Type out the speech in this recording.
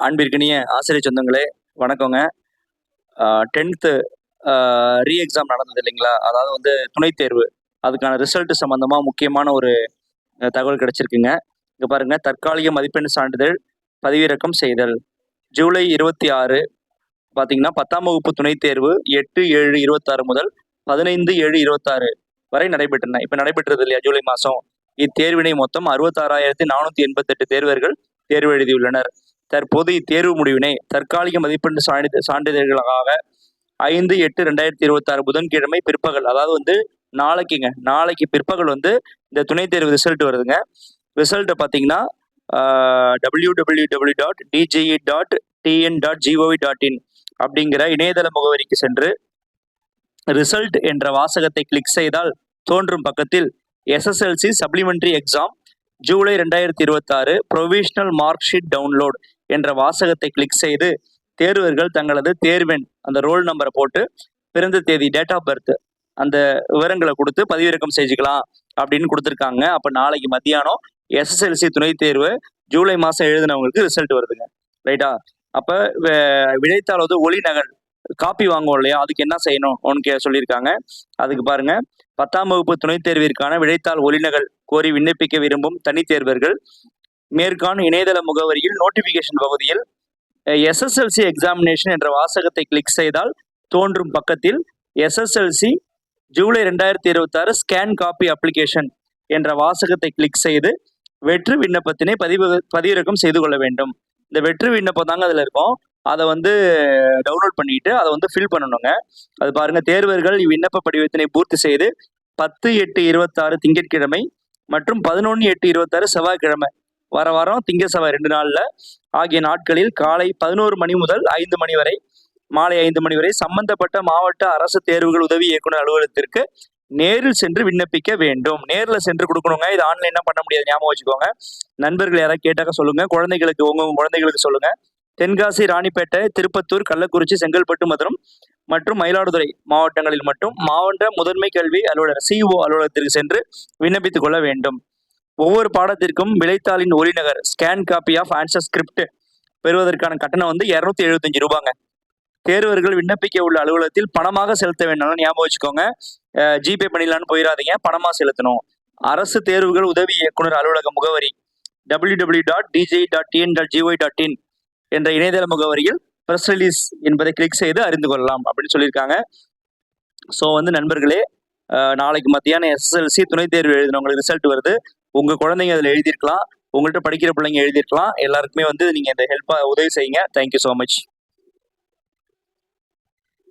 அன்பிற்கினிய ஆசிரியர் சொந்தங்களே, வணக்கங்க. 10th ரீ எக்ஸாம் நடந்தது இல்லைங்களா? அதாவது வந்து துணைத் தேர்வு. அதுக்கான ரிசல்ட் சம்மந்தமா முக்கியமான ஒரு தகவல் கிடைச்சிருக்குங்க. இங்க பாருங்க, தற்காலிக மதிப்பெண் சான்றிதழ் பதிவிறக்கம் செய்தல். ஜூலை 26 பார்த்தீங்கன்னா, 10ஆம் வகுப்பு துணைத் தேர்வு 8/7/26 முதல் 15/7/26 வரை நடைபெற்றன. இப்ப நடைபெற்றது இல்லையா ஜூலை மாசம். இத்தேர்வினை மொத்தம் 66,488 தேர்வர்கள் தேர்வு எழுதியுள்ளனர். தற்போது இத்தேர்வு முடிவினை தற்காலிக மதிப்பெண் சான்றிதழ்களாக 5/8/2026 புதன்கிழமை பிற்பகல், அதாவது வந்து நாளைக்கு பிற்பகல் வந்து இந்த துணைத் தேர்வு ரிசல்ட் வருதுங்க. ரிசல்ட்டை பார்த்தீங்கன்னா www.dge.tn.gov.in அப்படிங்கிற இணையதள முகவரிக்கு சென்று ரிசல்ட் என்ற வாசகத்தை கிளிக் செய்தால் தோன்றும் பக்கத்தில் SSLC supplementary exam July 2026 provisional mark sheet download என்ற வாசகத்தை கிளிக் செய்து தேர்வர்கள் தங்களது தேர்வெண், அந்த ரோல் நம்பரை போட்டு பிறந்த தேதி, டேட் ஆஃப் பர்த், அந்த விவரங்களை கொடுத்து பதிவிறக்கம் செஞ்சுக்கலாம் அப்படின்னு கொடுத்துருக்காங்க. அப்போ நாளைக்கு மத்தியானம் எஸ்எஸ்எல்சி துணைத் தேர்வு ஜூலை மாதம் எழுதினவங்களுக்கு ரிசல்ட் வருதுங்க. ரைட்டா? அப்போ விடைத்தாள் வந்து ஒளி நகல் காப்பி வாங்குவோம் இல்லையா, அதுக்கு என்ன செய்யணும் சொல்லியிருக்காங்க. அதுக்கு பாருங்க, 10ஆம் வகுப்பு துணைத் தேர்விற்கான விடைத்தாள் ஒளிநகல் கோரி விண்ணப்பிக்க விரும்பும் தனித் தேர்வர்கள் மேற்கான இணையதள முகவரியில் நோட்டிபிகேஷன் பகுதியில் எஸ்எஸ்எல்சி எக்ஸாமினேஷன் என்ற வாசகத்தை கிளிக் செய்தால் தோன்றும் பக்கத்தில் SSLC July 2026 scan copy application என்ற வாசகத்தை கிளிக் செய்து வெற்று விண்ணப்பத்தினை பதிவிறக்கம் செய்து கொள்ள வேண்டும். இந்த வெற்று விண்ணப்பம் தாங்க அதில் இருக்கும். அதை வந்து டவுன்லோட் பண்ணிட்டு அதை வந்து ஃபில் பண்ணணுங்க. அது பாருங்க, தேர்வர்கள் இவ்விண்ணப்ப படிவத்தினை பூர்த்தி செய்து 10/8/26 திங்கட்கிழமை மற்றும் 11/8/26 செவ்வாய்க்கிழமை, வாரம் திங்கள் செவ்வாய் 2 நாள்ல ஆகிய நாட்களில் காலை 11 மணி முதல் 5 மணி வரை, மாலை 5 மணி வரை சம்பந்தப்பட்ட மாவட்ட அரசு தேர்வுகள் உதவி இயக்குனர் அலுவலகத்திற்கு நேரில் சென்று விண்ணப்பிக்க வேண்டும். நேரில் சென்று கொடுக்கணுங்க. இது ஆன்லைனா பண்ண முடியாது, ஞாபகம் வச்சுக்கோங்க. நண்பர்கள் யாராவது கேட்டாக்க சொல்லுங்க. குழந்தைகளுக்கு, உங்க குழந்தைகளுக்கு சொல்லுங்க. தென்காசி, ராணிப்பேட்டை, திருப்பத்தூர், கள்ளக்குறிச்சி, செங்கல்பட்டு மற்றும் மயிலாடுதுறை மாவட்டங்களில் மட்டும் மாவட்ட முதன்மை கல்வி அலுவலர் சிஓ அலுவலகத்திற்கு சென்று விண்ணப்பித்துக் கொள்ள வேண்டும். ஒவ்வொரு பாடத்திற்கும் விடைத்தாளின் ஒளிநகர் scan copy of answer script பெறுவதற்கான கட்டணம் வந்து 275 ரூபாங்க. தேர்வர்கள் விண்ணப்பிக்க உள்ள அலுவலகத்தில் பணமாக செலுத்த வேண்டாம், ஞாபகம் வச்சுக்கோங்க. ஜிபே பண்ணிடலான்னு போயிடாதீங்க, பணமாக செலுத்தணும். அரசு தேர்வுகள் உதவி இயக்குனர் அலுவலக முகவரி www.dj.tn.gov.in என்ற இணையதள முகவரியில் ப்ரெஸ் ரிலீஸ் என்பதை கிளிக் செய்து அறிந்து கொள்ளலாம் அப்படின்னு சொல்லியிருக்காங்க. ஸோ வந்து நண்பர்களே, நாளைக்கு மத்தியானம் எஸ்எஸ்எல்சி துணைத் தேர்வு எழுதினவங்களுக்கு ரிசல்ட் வருது. உங்கள் குழந்தைங்க அதில் எழுதியிருக்கலாம், உங்கள்கிட்ட படிக்கிற பிள்ளைங்க எழுதியிருக்கலாம். எல்லாருக்குமே வந்து நீங்கள் இந்த உதவி செய்யுங்க. Thank you so much.